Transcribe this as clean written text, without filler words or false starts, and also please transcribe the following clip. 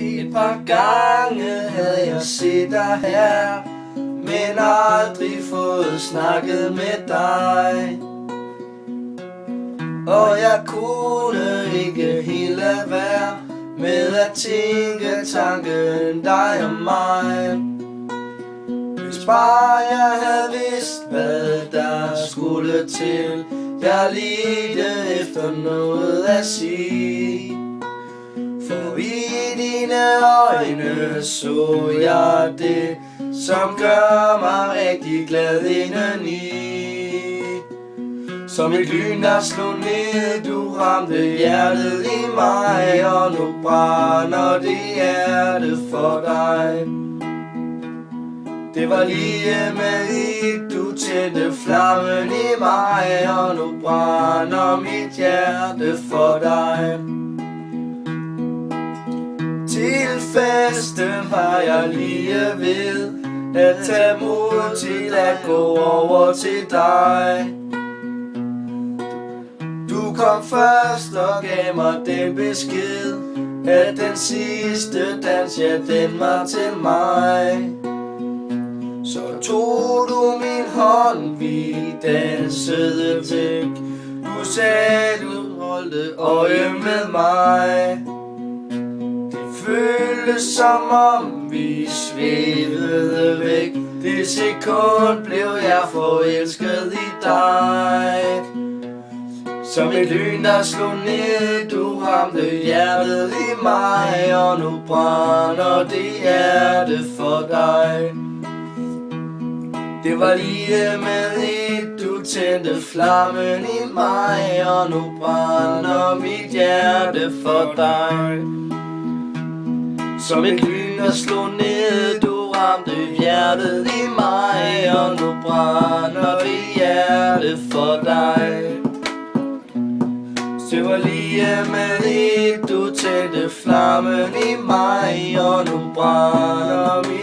Et par gange havde jeg set dig her, men aldrig fået snakket med dig. Og jeg kunne ikke helt lade være med at tænke tanken dig og mig. Hvis bare jeg havde vidst, hvad der skulle til, jeg ledte efter noget at sige. For i dine øjne så jeg det, som gør mig rigtig glad indeni. Som et lyn der slog ned, du ramte hjertet i mig, og nu brænder det hjerte for dig. Det var lige med et, du tændte flammen i mig, og nu brænder mit hjerte for dig. Til festen var jeg lige ved at tage mod til at gå over til dig. Du kom først og gav mig den besked, at den sidste dans, ja, den var til mig. Så tog du min hånd, vi dansede væk. Du sagde, du holdte øje med mig. Det føltes som om vi svævede væk. Det sekund blev jeg forelsket i dig. Som et lyn der slog ned, du ramte hjertet i mig, og nu brænder det hjerte for dig. Det var lige med et, du tændte flammen i mig, og nu brænder mit hjerte for dig. Som et lyn der slog ned, du ramte hjertet i mig, og nu brænder det hjerte for dig. Det var lige med et, du tændte flammen i mig, og nu brænder mit